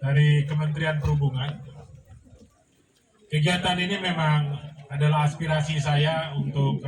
dari Kementerian Perhubungan. Kegiatan ini memang adalah aspirasi saya untuk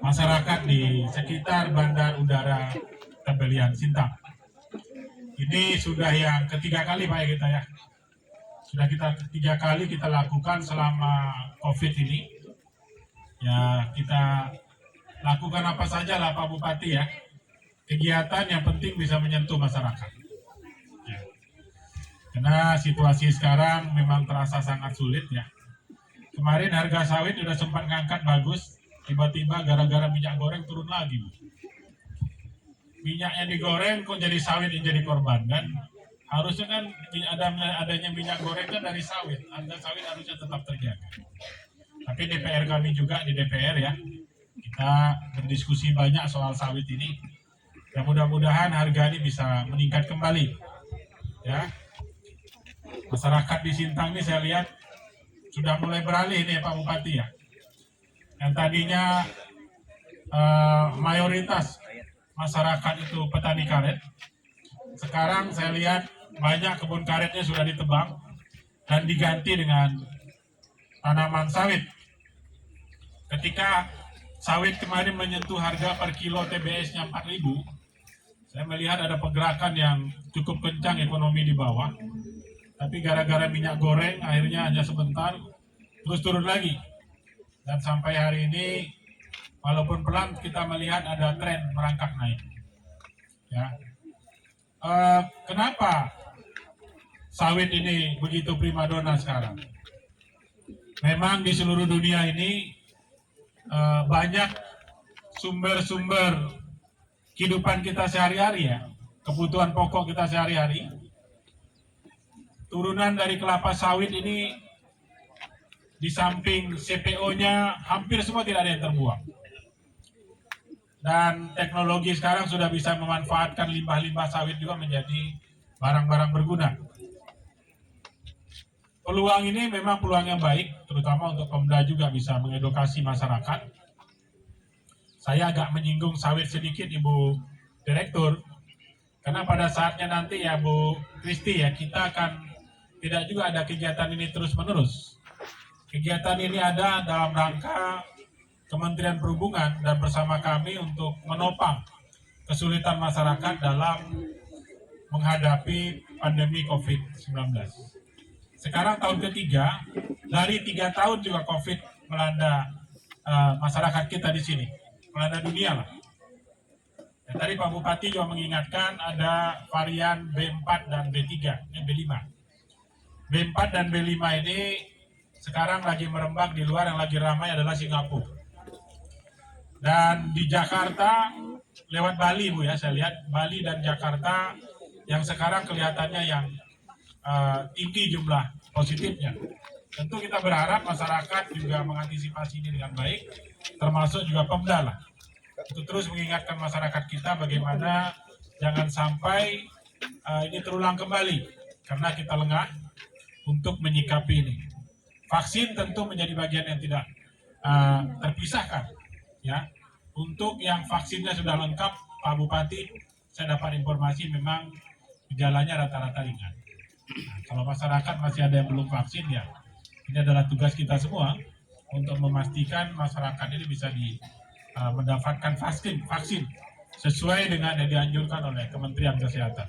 masyarakat di sekitar Bandar Udara Tebelian Sintang. Ini sudah yang ketiga kali Pak ya kita ya. Sudah ketiga kali kita lakukan selama COVID ini. Ya kita lakukan apa saja lah Pak Bupati ya. Kegiatan yang penting bisa menyentuh masyarakat. Ya. Karena situasi sekarang memang terasa sangat sulit ya. Kemarin harga sawit sudah sempat ngangkat bagus, tiba-tiba gara-gara minyak goreng turun lagi. Minyaknya digoreng kok jadi sawit yang jadi korban kan? Harusnya kan adanya minyak goreng kan dari sawit, harga sawit harusnya tetap terjaga. Tapi DPR kami juga di DPR ya, kita berdiskusi banyak soal sawit ini. Ya mudah-mudahan harga ini bisa meningkat kembali. Ya, masyarakat di Sintang ini saya lihat sudah mulai beralih nih Pak Bupati ya. Yang tadinya mayoritas masyarakat itu petani karet, sekarang saya lihat banyak kebun karetnya sudah ditebang dan diganti dengan tanaman sawit. Ketika sawit kemarin menyentuh harga per kilo TBS-nya 4.000, saya melihat ada pergerakan yang cukup kencang ekonomi di bawah. Tapi gara-gara minyak goreng akhirnya hanya sebentar terus turun lagi. Dan sampai hari ini walaupun pelan kita melihat ada tren merangkak naik. Ya. Kenapa sawit ini begitu primadona sekarang? Memang di seluruh dunia ini banyak sumber-sumber kehidupan kita sehari-hari ya, kebutuhan pokok kita sehari-hari. Turunan dari kelapa sawit ini di samping CPO-nya hampir semua tidak ada yang terbuang. Dan teknologi sekarang sudah bisa memanfaatkan limbah-limbah sawit juga menjadi barang-barang berguna. Peluang ini memang peluang yang baik, terutama untuk Pemda juga bisa mengedukasi masyarakat. Saya agak menyinggung sawit sedikit Ibu Direktur, karena pada saatnya nanti ya Bu Kristi ya, kita akan tidak juga ada kegiatan ini terus-menerus. Kegiatan ini ada dalam rangka Kementerian Perhubungan dan bersama kami untuk menopang kesulitan masyarakat dalam menghadapi pandemi COVID-19. Sekarang tahun ketiga, dari 3 tahun juga COVID melanda masyarakat kita di sini, melanda dunia lah. Dan tadi Pak Bupati juga mengingatkan ada varian B4 dan B3, B5. B4 dan B5 ini sekarang lagi merembak di luar, yang lagi ramai adalah Singapura. Dan di Jakarta, lewat Bali Bu ya, saya lihat Bali dan Jakarta yang sekarang kelihatannya yang tinggi jumlah positifnya. Tentu kita berharap masyarakat juga mengantisipasi ini dengan baik, termasuk juga Pemda lah. Untuk terus mengingatkan masyarakat kita bagaimana jangan sampai ini terulang kembali, karena kita lengah untuk menyikapi ini. Vaksin tentu menjadi bagian yang tidak terpisahkan. Ya, untuk yang vaksinnya sudah lengkap, Pak Bupati, saya dapat informasi memang gejalanya rata-rata ringan. Nah, kalau masyarakat masih ada yang belum vaksin ya, ini adalah tugas kita semua untuk memastikan masyarakat ini bisa mendapatkan vaksin sesuai dengan yang dianjurkan oleh Kementerian Kesehatan.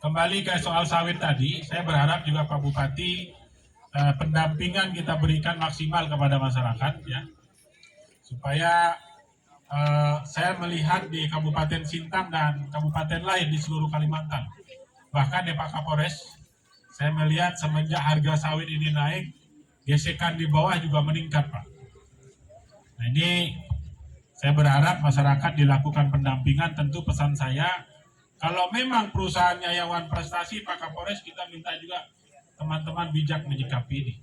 Kembali ke soal sawit tadi, saya berharap juga Pak Bupati pendampingan kita berikan maksimal kepada masyarakat ya, supaya saya melihat di Kabupaten Sintang dan kabupaten lain di seluruh Kalimantan, bahkan di Pak Kapolres, saya melihat semenjak harga sawit ini naik, gesekan di bawah juga meningkat Pak. Nah ini saya berharap masyarakat dilakukan pendampingan. Tentu pesan saya, kalau memang perusahaannya Yayawan Prestasi, Pak Kapolres, kita minta juga teman-teman bijak menyikapi ini.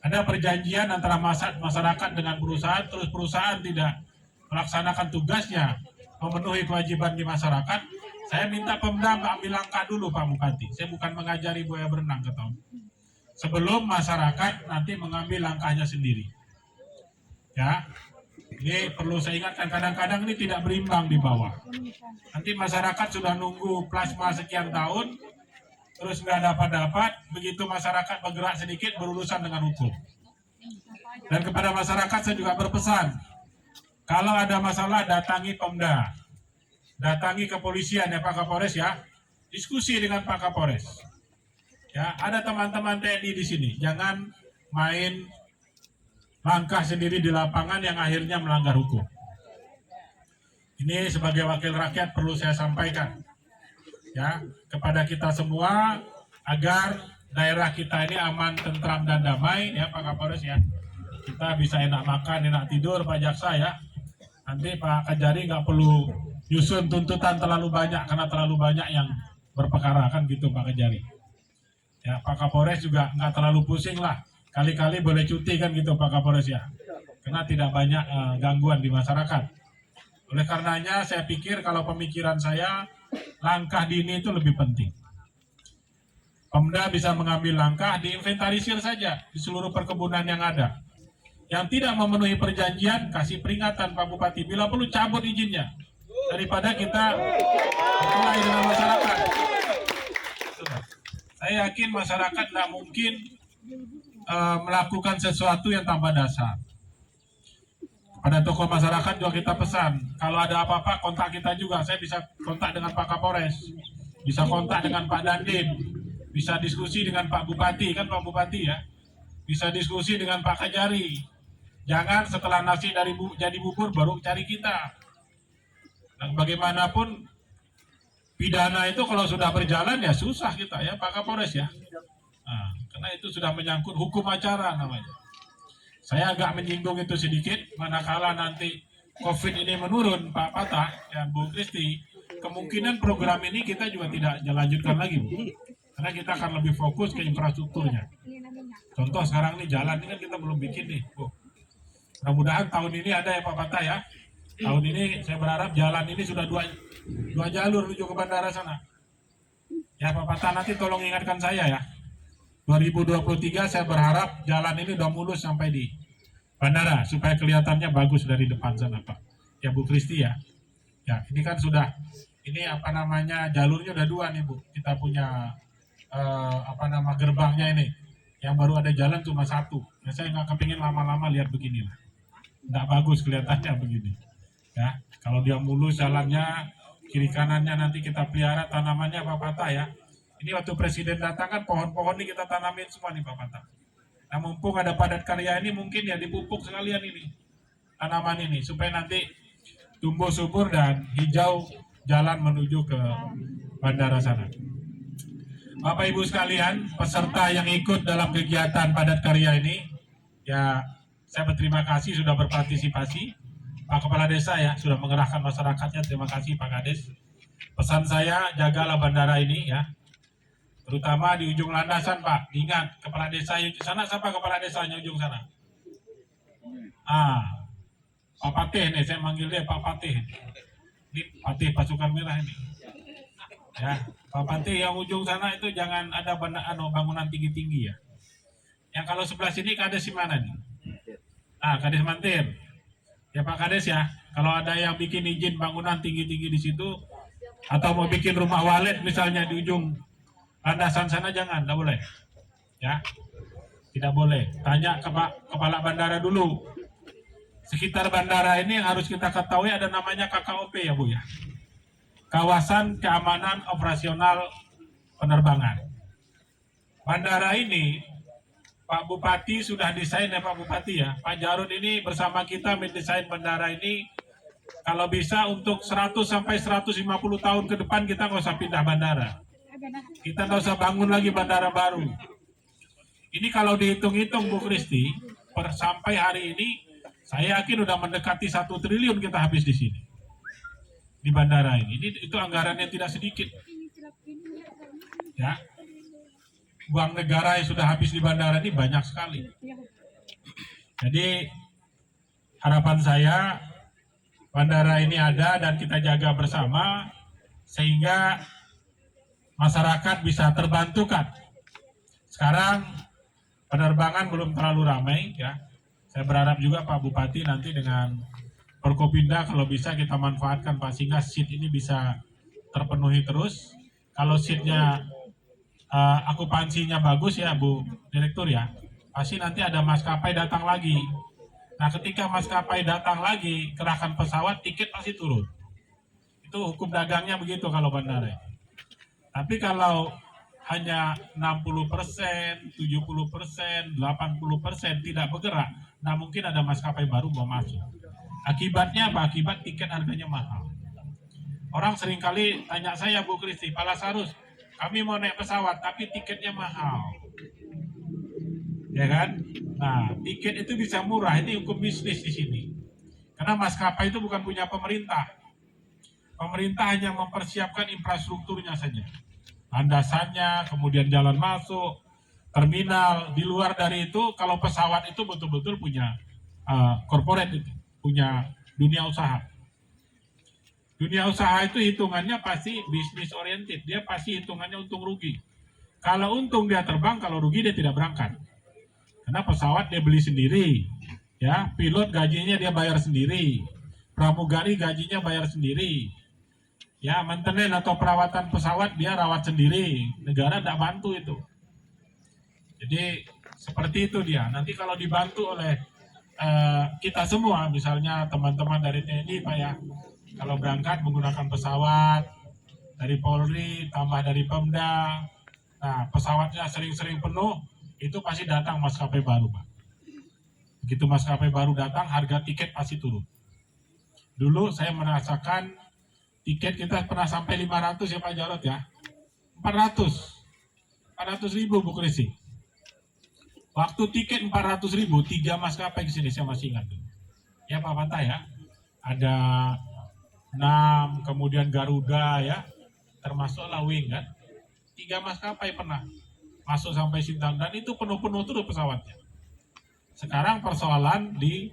Ada perjanjian antara masyarakat dengan perusahaan, terus perusahaan tidak melaksanakan tugasnya, memenuhi kewajiban di masyarakat. Saya minta Pemda ambil langkah dulu Pak Bupati. Saya bukan mengajari buaya berenang ketahuan. Sebelum masyarakat nanti mengambil langkahnya sendiri. Ya, Ini perlu saya ingatkan, kadang-kadang ini tidak berimbang di bawah. Nanti masyarakat sudah nunggu plasma sekian tahun, terus nggak dapat-dapat, begitu masyarakat bergerak sedikit berurusan dengan hukum. Dan kepada masyarakat saya juga berpesan, kalau ada masalah datangi Pemda, datangi kepolisian ya Pak Kapolres ya, diskusi dengan Pak Kapolres. Ya, ada teman-teman TNI di sini, jangan main langkah sendiri di lapangan yang akhirnya melanggar hukum. Ini sebagai wakil rakyat perlu saya sampaikan ya kepada kita semua agar daerah kita ini aman, tentram dan damai ya Pak Kapolres ya. Kita bisa enak makan, enak tidur Pak Jaksa ya. Nanti Pak Kajari nggak perlu nyusun tuntutan terlalu banyak karena terlalu banyak yang berperkara kan gitu Pak Kajari. Ya Pak Kapolres juga nggak terlalu pusing lah. Kali-kali boleh cuti kan gitu Pak Kapolres ya. Karena tidak banyak gangguan di masyarakat. Oleh karenanya saya pikir kalau pemikiran saya langkah dini itu lebih penting. Pemda bisa mengambil langkah diinventarisir saja di seluruh perkebunan yang ada. Yang tidak memenuhi perjanjian kasih peringatan Pak Bupati. Bila perlu cabut izinnya. Daripada kita mulai dengan masyarakat. Saya yakin masyarakat tidak mungkin melakukan sesuatu yang tanpa dasar. Pada tokoh masyarakat juga kita pesan, kalau ada apa-apa kontak kita juga. Saya bisa kontak dengan Pak Kapolres, bisa kontak dengan Pak Dandim, bisa diskusi dengan Pak Bupati, kan Pak Bupati ya, bisa diskusi dengan Pak Kajari. Jangan setelah nasi jadi bubur baru cari kita. Dan bagaimanapun pidana itu kalau sudah berjalan ya susah kita ya Pak Kapolres ya. Nah, karena itu sudah menyangkut hukum acara namanya. Saya agak menyinggung itu sedikit, manakala nanti COVID ini menurun, Pak Patah dan Bu Kristi, kemungkinan program ini kita juga tidak lanjutkan lagi, Bu. Karena kita akan lebih fokus ke infrastrukturnya. Contoh sekarang nih jalan ini kan kita belum bikin nih, Bu. Mudah-mudahan tahun ini ada ya Pak Patah ya. Tahun ini saya berharap jalan ini sudah dua jalur menuju ke bandara sana. Ya Pak Patah nanti tolong ingatkan saya ya. 2023 saya berharap jalan ini udah mulus sampai di bandara supaya kelihatannya bagus dari depan sana Pak. Ya Bu Kristi ya. Ya ini kan sudah ini apa namanya jalurnya udah dua nih Bu. Kita punya gerbangnya ini. Yang baru ada jalan cuma satu. Ya, saya nggak kepingin lama-lama lihat beginilah. Nggak bagus kelihatannya begini. Ya kalau dia mulus jalannya kiri kanannya nanti kita pelihara tanamannya Pak Patah ya. Ini waktu Presiden datang kan pohon-pohon ini kita tanamin semua nih Pak Patah. Nah mumpung ada padat karya ini mungkin ya dipupuk sekalian ini tanaman ini supaya nanti tumbuh subur dan hijau jalan menuju ke bandara sana. Bapak Ibu sekalian, peserta yang ikut dalam kegiatan padat karya ini, ya saya berterima kasih sudah berpartisipasi. Pak Kepala Desa ya sudah mengerahkan masyarakatnya, terima kasih Pak Kades. Pesan saya jagalah bandara ini ya. Terutama di ujung landasan Pak, ingat kepala desa yang di sana, siapa kepala desanya ujung sana? Pak Patih nih, saya manggil dia Pak Patih. Ini Patih pasukan merah ini. Ya, Pak Patih yang ujung sana itu jangan ada bangunan tinggi-tinggi ya. Yang kalau sebelah sini kades di mana nih? Kades Mantir. Ya Pak Kades ya, kalau ada yang bikin izin bangunan tinggi-tinggi di situ, atau mau bikin rumah walet misalnya di ujung landasan sana jangan, tidak boleh. Ya, tidak boleh. Tanya ke Pak Kepala Bandara dulu. Sekitar bandara ini yang harus kita ketahui ada namanya KKOP ya Bu ya. Kawasan Keamanan Operasional Penerbangan. Bandara ini Pak Bupati sudah desain ya Pak Bupati ya. Pak Jarod ini bersama kita mendesain bandara ini. Kalau bisa untuk 100 sampai 150 tahun ke depan kita nggak usah pindah bandara. Kita nggak usah bangun lagi bandara baru. Ini kalau dihitung-hitung Bu Kristi, sampai hari ini saya yakin udah mendekati 1 triliun kita habis di sini di bandara ini. Itu anggarannya tidak sedikit. Ya, uang negara yang sudah habis di bandara ini banyak sekali. Jadi harapan saya bandara ini ada dan kita jaga bersama sehingga masyarakat bisa terbantukan. Sekarang penerbangan belum terlalu ramai ya. Saya berharap juga Pak Bupati nanti dengan Forkopimda kalau bisa kita manfaatkan Pak, sehingga seat ini bisa terpenuhi terus. Kalau seatnya akupansinya bagus ya Bu Direktur ya, pasti nanti ada maskapai datang lagi. Nah ketika maskapai datang lagi, kerahkan pesawat, tiket pasti turun. Itu hukum dagangnya begitu kalau bandara. Tapi kalau hanya 60%, 70%, 80% tidak bergerak, nah mungkin ada maskapai baru mau masuk. Akibatnya apa? Akibat tiket harganya mahal. Orang seringkali tanya saya, Bu Kristi, Pak Lasarus, kami mau naik pesawat tapi tiketnya mahal. Ya kan? Nah, tiket itu bisa murah, ini hukum bisnis di sini. Karena maskapai itu bukan punya pemerintah. Pemerintah hanya mempersiapkan infrastrukturnya saja. Landasannya, kemudian jalan masuk, terminal. Di luar dari itu, kalau pesawat itu betul-betul punya corporate itu, punya dunia usaha. Dunia usaha itu hitungannya pasti bisnis oriented, dia pasti hitungannya untung rugi. Kalau untung dia terbang, kalau rugi dia tidak berangkat. Karena pesawat dia beli sendiri, ya, pilot gajinya dia bayar sendiri, pramugari gajinya bayar sendiri, ya, maintenance atau perawatan pesawat dia rawat sendiri, negara tidak bantu itu. Jadi seperti itu dia. Nanti kalau dibantu oleh kita semua, misalnya teman-teman dari TNI Pak ya, kalau berangkat menggunakan pesawat dari Polri, tambah dari Pemda, nah pesawatnya sering-sering penuh, itu pasti datang maskapai baru Pak. Begitu maskapai baru datang, harga tiket pasti turun. Dulu saya merasakan tiket kita pernah sampai 500 ya Pak Jarod ya, 400 ribu Bu Krisi. Waktu tiket 400 ribu, 3 maskapai ke sini saya masih ingat. Ya Pak Patah ya, ada 6, kemudian Garuda ya, termasuk Lawing kan. 3 maskapai pernah masuk sampai Sintang dan itu penuh-penuh terus pesawatnya. Sekarang persoalan di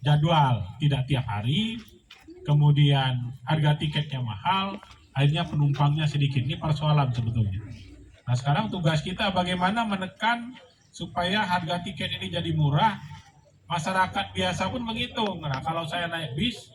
jadwal, tidak tiap hari, kemudian harga tiketnya mahal, akhirnya penumpangnya sedikit. Ini persoalan sebetulnya. Nah sekarang tugas kita bagaimana menekan supaya harga tiket ini jadi murah, masyarakat biasa pun menghitung. Nah kalau saya naik bis,